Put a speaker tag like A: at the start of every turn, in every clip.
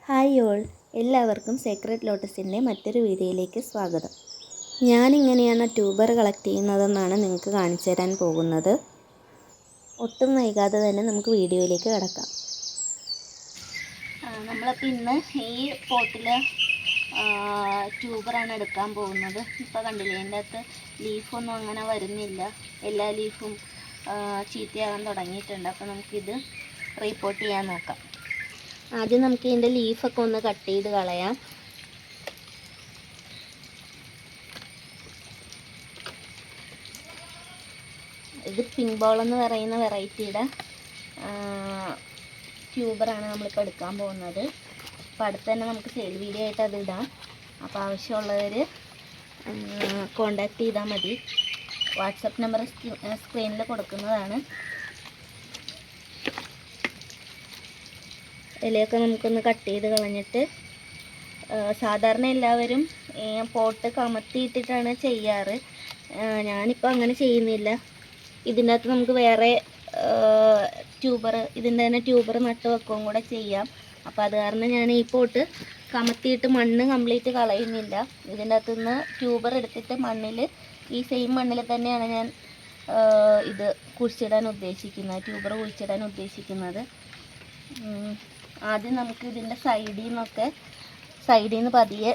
A: Hi all, എല്ലാവർക്കും secret ലോട്ടസിൻ്റെ മറ്റൊരു വീഡിയോയിലേക്ക് സ്വാഗതം. ഞാനിങ്ങനെയാണ് ട്യൂബർ കളക്ട് ചെയ്യുന്നതെന്നാണ് നിങ്ങൾക്ക് കാണിച്ചു തരാൻ പോകുന്നത്. ഒട്ടും വൈകാതെ തന്നെ നമുക്ക് വീഡിയോയിലേക്ക് കിടക്കാം. നമ്മളപ്പോൾ ഇന്ന് ഈ പോട്ടിൽ ട്യൂബറാണ് എടുക്കാൻ പോകുന്നത്. ഇപ്പോൾ കണ്ടില്ലേ, എൻ്റെ അകത്ത് ലീഫൊന്നും അങ്ങനെ വരുന്നില്ല. എല്ലാ ലീഫും ചീത്തയാകാൻ തുടങ്ങിയിട്ടുണ്ട്. അപ്പോൾ നമുക്കിത് റീപോർട്ട് ചെയ്യാൻ നോക്കാം. ആദ്യം നമുക്ക് ഇതിൻ്റെ ലീഫൊക്കെ ഒന്ന് കട്ട് ചെയ്ത് കളയാം. ഇത് പിങ്ക് ബോൾ എന്ന് പറയുന്ന വെറൈറ്റിയുടെ ട്യൂബറാണ് നമ്മളിപ്പോൾ എടുക്കാൻ പോകുന്നത്. അപ്പോൾ അടുത്ത് തന്നെ നമുക്ക് സെയിൽ വീഡിയോ ആയിട്ട് അത് ഇടാം. അപ്പോൾ ആവശ്യമുള്ളവർ കോണ്ടാക്ട് ചെയ്താൽ മതി. വാട്സപ്പ് നമ്പർ സ്ക്രീനിൽ കൊടുക്കുന്നതാണ്. ഇലയൊക്കെ നമുക്കൊന്ന് കട്ട് ചെയ്ത് കളഞ്ഞിട്ട്, സാധാരണ എല്ലാവരും പോട്ട് കമത്തിയിട്ടിട്ടാണ് ചെയ്യാറ്. ഞാനിപ്പോൾ അങ്ങനെ ചെയ്യുന്നില്ല. ഇതിൻ്റെ അകത്ത് നമുക്ക് വേറെ ഇതിൻ്റെ തന്നെ ട്യൂബർ നട്ട് വെക്കുകയും കൂടെ ചെയ്യാം. അപ്പോൾ അത് കാരണം ഞാൻ ഈ പോട്ട് കമത്തിയിട്ട് മണ്ണ് കംപ്ലീറ്റ് കളയുന്നില്ല. ഇതിൻ്റെ അകത്ത് നിന്ന് ട്യൂബർ എടുത്തിട്ട് ഈ സെയിം മണ്ണിൽ തന്നെയാണ് ഞാൻ ഇത് കുഴിച്ചിടാൻ ഉദ്ദേശിക്കുന്നത്, ട്യൂബർ കുഴിച്ചിടാൻ ഉദ്ദേശിക്കുന്നത്. ആദ്യം നമുക്ക് ഇതിൻ്റെ സൈഡിൽ നിന്ന് പതിയെ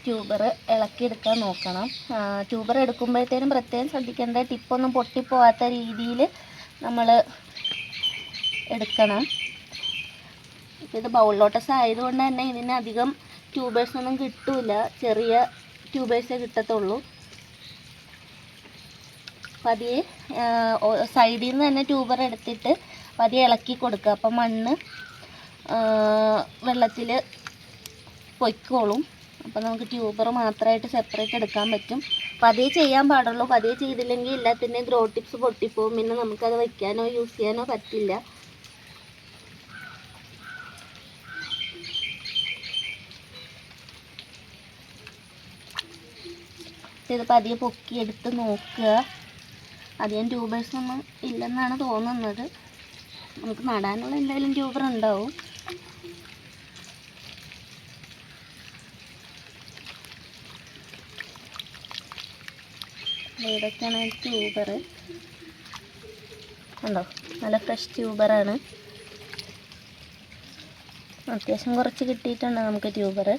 A: ട്യൂബർ ഇളക്കിയെടുക്കാൻ നോക്കണം. ട്യൂബർ എടുക്കുമ്പോഴത്തേനും പ്രത്യേകം ശ്രദ്ധിക്കേണ്ട, ടിപ്പൊന്നും പൊട്ടിപ്പോവാത്ത രീതിയിൽ നമ്മൾ എടുക്കണം. ഇത് ബൗൾ ലോട്ടസ് ആയതുകൊണ്ട് തന്നെ ഇതിന് അധികം ട്യൂബേഴ്സൊന്നും കിട്ടില്ല, ചെറിയ ട്യൂബേഴ്സേ കിട്ടത്തുള്ളൂ. പതിയെ സൈഡിൽ നിന്ന് തന്നെ ട്യൂബർ എടുത്തിട്ട് പതിയെ ഇളക്കി കൊടുക്കുക. അപ്പം മണ്ണ് വെള്ളത്തിൽ പൊയ്ക്കോളും. അപ്പോൾ നമുക്ക് ട്യൂബർ മാത്രമായിട്ട് സെപ്പറേറ്റ് എടുക്കാൻ പറ്റും. പതിയെ ചെയ്യാൻ പാടുള്ളൂ. പതിയെ ചെയ്തില്ലെങ്കിൽ എല്ലാത്തിൻ്റെയും ഗ്രോ ടിപ്സ് പൊട്ടിപ്പോവും. പിന്നെ നമുക്കത് വയ്ക്കാനോ യൂസ് ചെയ്യാനോ പറ്റില്ല. ഇത് പതിയെ പൊക്കിയെടുത്ത് നോക്കുക. അധികം ട്യൂബേഴ്സൊന്നും ഇല്ലെന്നാണ് തോന്നുന്നത്. നമുക്ക് നടാനുള്ള എന്തായാലും ട്യൂബർ ഉണ്ടാവും. ഇതൊക്കെയാണ് ട്യൂബർ. ഉണ്ടോ, നല്ല ഫ്രഷ് ട്യൂബറാണ്. അത്യാവശ്യം കുറച്ച് കിട്ടിയിട്ടുണ്ട് നമുക്ക് ട്യൂബർ.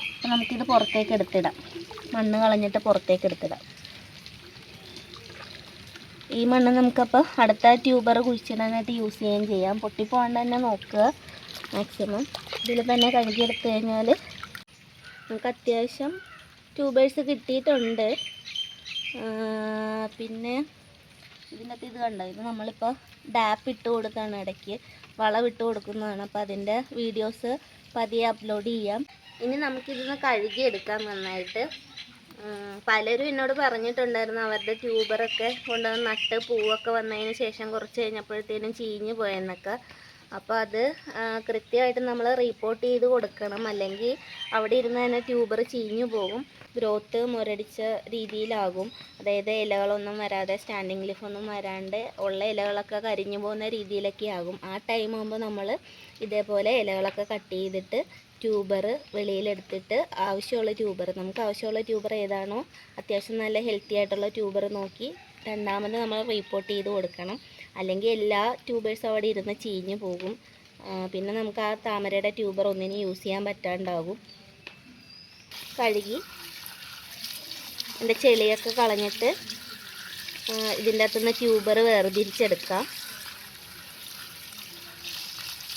A: അപ്പം നമുക്കിത് പുറത്തേക്ക് എടുത്തിടാം. മണ്ണ് കളഞ്ഞിട്ട് പുറത്തേക്ക് എടുത്തിടാം. ഈ മണ്ണ് നമുക്കപ്പോൾ അടുത്ത ട്യൂബർ കുഴിച്ചിടാനായിട്ട് യൂസ് ചെയ്യുകയും ചെയ്യാം. പൊട്ടിപ്പോകാണ്ട് തന്നെ നോക്കുക മാക്സിമം. ഇതിൽ തന്നെ കഴുകിയെടുത്ത് കഴിഞ്ഞാൽ നമുക്ക് അത്യാവശ്യം ട്യൂബേഴ്സ് കിട്ടിയിട്ടുണ്ട്. പിന്നെ ഇതിനകത്ത് ഇത് കണ്ടോ, ഇത് നമ്മളിപ്പോൾ ഡാപ്പ് ഇട്ട് കൊടുത്താണ്, ഇടയ്ക്ക് വളമിട്ട് കൊടുക്കുന്നതാണ്. അപ്പോൾ അതിൻ്റെ വീഡിയോസ് പതിയെ അപ്ലോഡ് ചെയ്യാം. ഇനി നമുക്കിതൊന്ന് കഴുകിയെടുക്കാം നന്നായിട്ട്. പലരും എന്നോട് പറഞ്ഞിട്ടുണ്ടായിരുന്നു അവരുടെ ട്യൂബറൊക്കെ കൊണ്ടുവന്ന് നട്ട് പൂവൊക്കെ വന്നതിന് ശേഷം കുറച്ച് കഴിഞ്ഞപ്പോഴത്തേനും ചീഞ്ഞ് പോയെന്നൊക്കെ. അപ്പോൾ അത് കൃത്യമായിട്ട് നമ്മൾ റിപ്പോർട്ട് ചെയ്ത് കൊടുക്കണം. അല്ലെങ്കിൽ അവിടെ ഇരുന്ന് തന്നെ ട്യൂബർ ചീഞ്ഞു പോകും, ഗ്രോത്ത് മുരടിച്ച രീതിയിലാകും. അതായത് ഇലകളൊന്നും വരാതെ, സ്റ്റാൻഡിങ് ലീഫൊന്നും വരാണ്ട് ഉള്ള ഇലകളൊക്കെ കരിഞ്ഞു പോകുന്ന രീതിയിലൊക്കെ ആകും. ആ ടൈം ആകുമ്പോൾ നമ്മൾ ഇതേപോലെ ഇലകളൊക്കെ കട്ട് ചെയ്തിട്ട് ട്യൂബർ വെളിയിലെടുത്തിട്ട് നമുക്ക് ആവശ്യമുള്ള ട്യൂബർ ഏതാണോ അത്യാവശ്യം നല്ല ഹെൽത്തി ആയിട്ടുള്ള ട്യൂബർ നോക്കി രണ്ടാമത് നമ്മൾ റിപ്പോർട്ട് ചെയ്ത് കൊടുക്കണം. അല്ലെങ്കിൽ എല്ലാ ട്യൂബേഴ്സും അവിടെ ഇരുന്ന് ചീഞ്ഞ് പോകും. പിന്നെ നമുക്ക് ആ താമരയുടെ ട്യൂബർ ഒന്നിനും യൂസ് ചെയ്യാൻ പറ്റാണ്ടാകും. കഴുകി ഇതിൻ്റെ ചെളിയൊക്കെ കളഞ്ഞിട്ട് ഇതിൻ്റെ അകത്തുനിന്ന് ട്യൂബർ വേർതിരിച്ചെടുക്കാം.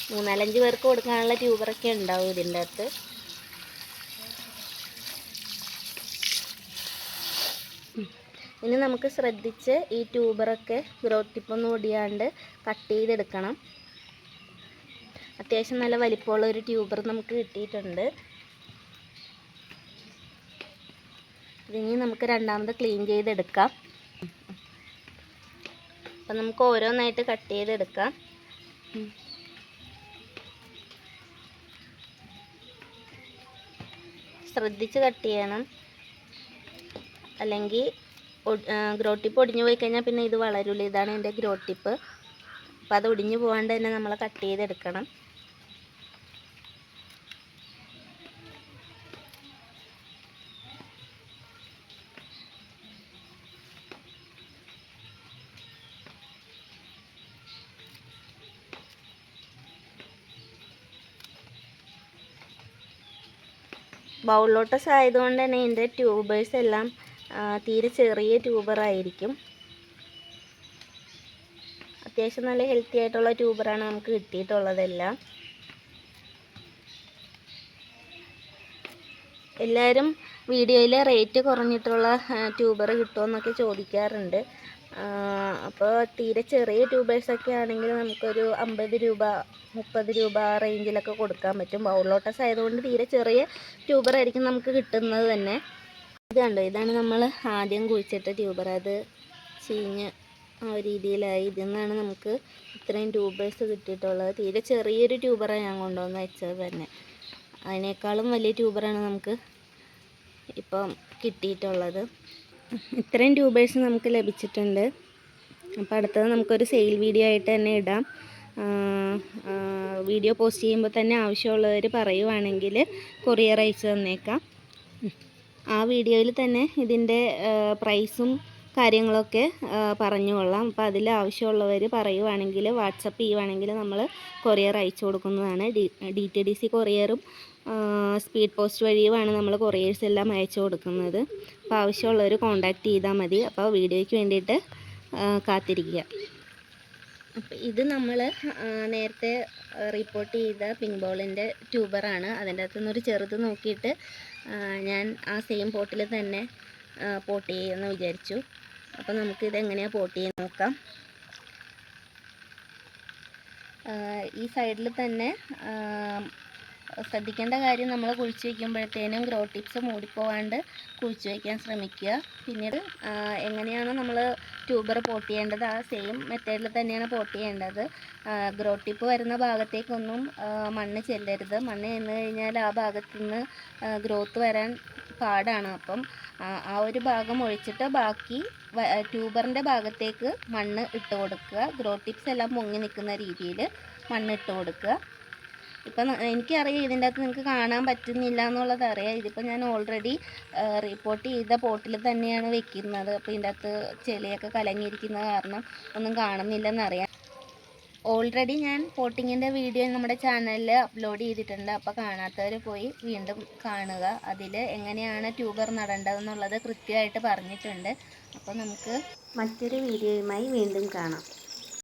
A: 3-4 പേർക്ക് കൊടുക്കാനുള്ള ട്യൂബറൊക്കെ ഉണ്ടാവും ഇതിൻ്റെ അകത്ത്. ഇനി നമുക്ക് ശ്രദ്ധിച്ച് ഈ ട്യൂബറൊക്കെ ഗ്രോത്ത് ടിപ്പൊന്നും ഒടിയാണ്ട് കട്ട് ചെയ്തെടുക്കണം. അത്യാവശ്യം നല്ല വലിപ്പമുള്ള ഒരു ട്യൂബർ നമുക്ക് കിട്ടിയിട്ടുണ്ട്. ഇതിനി നമുക്ക് രണ്ടാമത് ക്ലീൻ ചെയ്തെടുക്കാം. അപ്പം നമുക്ക് ഓരോന്നായിട്ട് കട്ട് ചെയ്തെടുക്കാം. ശ്രദ്ധിച്ച് കട്ട് ചെയ്യണം, അല്ലെങ്കിൽ ഗ്രോ ടിപ്പ് ഒടിഞ്ഞു പോയി കഴിഞ്ഞാൽ പിന്നെ ഇത് വളരില്ല. ഇതാണ് എൻ്റെ ഗ്രോ ടിപ്പ്. അപ്പോൾ അത് ഒടിഞ്ഞു പോകാണ്ട് തന്നെ നമ്മൾ കട്ട് ചെയ്തെടുക്കണം. ബൗൾ ലോട്ടസ് ആയതുകൊണ്ട് തന്നെ ഇതിൻ്റെ ട്യൂബേഴ്സ് എല്ലാം തീരെ ചെറിയ ട്യൂബറായിരിക്കും. അത്യാവശ്യം നല്ല ഹെൽത്തി ആയിട്ടുള്ള ട്യൂബറാണ് നമുക്ക് കിട്ടിയിട്ടുള്ളതെല്ലാം. എല്ലാവരും വീഡിയോയിൽ റേറ്റ് കുറഞ്ഞിട്ടുള്ള ട്യൂബർ കിട്ടുമെന്നൊക്കെ ചോദിക്കാറുണ്ട്. അപ്പോൾ തീരെ ചെറിയ ട്യൂബേഴ്സൊക്കെ ആണെങ്കിൽ നമുക്കൊരു 50 രൂപ 30 രൂപ ആ റേഞ്ചിലൊക്കെ കൊടുക്കാൻ പറ്റും. ബൗൾ ലോട്ടസ് ആയതുകൊണ്ട് തീരെ ചെറിയ ട്യൂബറായിരിക്കും നമുക്ക് കിട്ടുന്നത് തന്നെ. ഇത് കണ്ടോ, ഇതാണ് നമ്മൾ ആദ്യം കുഴിച്ചിട്ട ട്യൂബർ. അത് ചീഞ്ഞ് ആ ഒരു രീതിയിലായി. ഇതിൽ നിന്നാണ് നമുക്ക് ഇത്രയും ട്യൂബേഴ്സ് കിട്ടിയിട്ടുള്ളത്. തീരെ ചെറിയൊരു ട്യൂബറാണ് ഞാൻ കൊണ്ടുവന്ന് വെച്ചത് തന്നെ. അതിനേക്കാളും വലിയ ട്യൂബറാണ് നമുക്ക് ഇപ്പം കിട്ടിയിട്ടുള്ളത്. ഇത്രയും ട്യൂബേഴ്സ് നമുക്ക് ലഭിച്ചിട്ടുണ്ട്. അപ്പോൾ അടുത്തത് നമുക്കൊരു സെയിൽ വീഡിയോ ആയിട്ട് തന്നെ ഇടാം. വീഡിയോ പോസ്റ്റ് ചെയ്യുമ്പോൾ തന്നെ ആവശ്യമുള്ളവർ പറയുവാണെങ്കിൽ കൊറിയർ അയച്ചു തന്നേക്കാം. ആ വീഡിയോയിൽ തന്നെ ഇതിൻ്റെ പ്രൈസും കാര്യങ്ങളൊക്കെ പറഞ്ഞു കൊള്ളാം. അപ്പോൾ അതിൽ ആവശ്യമുള്ളവർ പറയുവാണെങ്കിൽ വാട്സപ്പ് ചെയ്യുവാണെങ്കിൽ നമ്മൾ കൊറിയർ അയച്ചു കൊടുക്കുന്നതാണ്. DTDC കൊറിയറും സ്പീഡ് പോസ്റ്റ് വഴിയുമാണ് നമ്മൾ കൊറിയേഴ്സ് എല്ലാം അയച്ചു കൊടുക്കുന്നത്. അപ്പോൾ ആവശ്യമുള്ളവർ കോൺടാക്റ്റ് ചെയ്താൽ മതി. അപ്പോൾ വീഡിയോയ്ക്ക് വേണ്ടിയിട്ട് കാത്തിരിക്കുക. അപ്പോൾ ഇത് നമ്മൾ നേരത്തെ റിപ്പോർട്ട് ചെയ്ത പിങ്ക് ബോളിൻ്റെ ട്യൂബറാണ്. അതിൻ്റെ അകത്തുനിന്നൊരു ചെറുത് നോക്കിയിട്ട് ഞാൻ ആ സെയിം പോട്ടിൽ തന്നെ പോട്ട് ചെയ്യുമെന്ന് വിചാരിച്ചു. അപ്പോൾ നമുക്കിത് എങ്ങനെയാണ് പോട്ട് ചെയ്യാൻ നോക്കാം. ഈ സൈഡിൽ തന്നെ ശ്രദ്ധിക്കേണ്ട കാര്യം, നമ്മൾ കുഴിച്ച് വയ്ക്കുമ്പോഴത്തേനും ഗ്രോ ടിപ്സ് മൂടിപ്പോകാണ്ട് കുഴിച്ച് വയ്ക്കാൻ ശ്രമിക്കുക. പിന്നീട് എങ്ങനെയാണ് നമ്മൾ ട്യൂബർ പോട്ട് ചെയ്യേണ്ടത് ആ സെയിം മെത്തേഡിൽ തന്നെയാണ് പോട്ട് ചെയ്യേണ്ടത്. ഗ്രോ ടിപ്പ് വരുന്ന ഭാഗത്തേക്കൊന്നും മണ്ണ് ചെല്ലരുത്. മണ്ണ് ചെന്ന് കഴിഞ്ഞാൽ ആ ഭാഗത്തു നിന്ന് ഗ്രോത്ത് വരാൻ പാടാണ്. അപ്പം ആ ഒരു ഭാഗം ഒഴിച്ചിട്ട് ബാക്കി ട്യൂബറിൻ്റെ ഭാഗത്തേക്ക് മണ്ണ് ഇട്ട് കൊടുക്കുക. ഗ്രോ ടിപ്സ് എല്ലാം പൊങ്ങി നിൽക്കുന്ന രീതിയിൽ മണ്ണ് ഇട്ട് കൊടുക്കുക. ഇപ്പം എനിക്കറിയാം ഇതിൻ്റെ അകത്ത് നിങ്ങൾക്ക് കാണാൻ പറ്റുന്നില്ല എന്നുള്ളത് അറിയാം. ഇതിപ്പോൾ ഞാൻ ഓൾറെഡി റിപ്പോർട്ട് ചെയ്ത പോട്ടിൽ തന്നെയാണ് വെക്കുന്നത്. അപ്പോൾ ഇതിൻ്റെ അകത്ത് ചെളിയൊക്കെ കലങ്ങിയിരിക്കുന്ന കാരണം ഒന്നും കാണുന്നില്ലെന്നറിയാം. ഓൾറെഡി ഞാൻ പോട്ടിങ്ങിൻ്റെ വീഡിയോ നമ്മുടെ ചാനലിൽ അപ്ലോഡ് ചെയ്തിട്ടുണ്ട്. അപ്പോൾ കാണാത്തവർ പോയി വീണ്ടും കാണുക. അതിൽ എങ്ങനെയാണ് ട്യൂബർ നടേണ്ടതെന്നുള്ളത് കൃത്യമായിട്ട് പറഞ്ഞിട്ടുണ്ട്. അപ്പോൾ നമുക്ക് മറ്റൊരു വീഡിയോയുമായി വീണ്ടും കാണാം.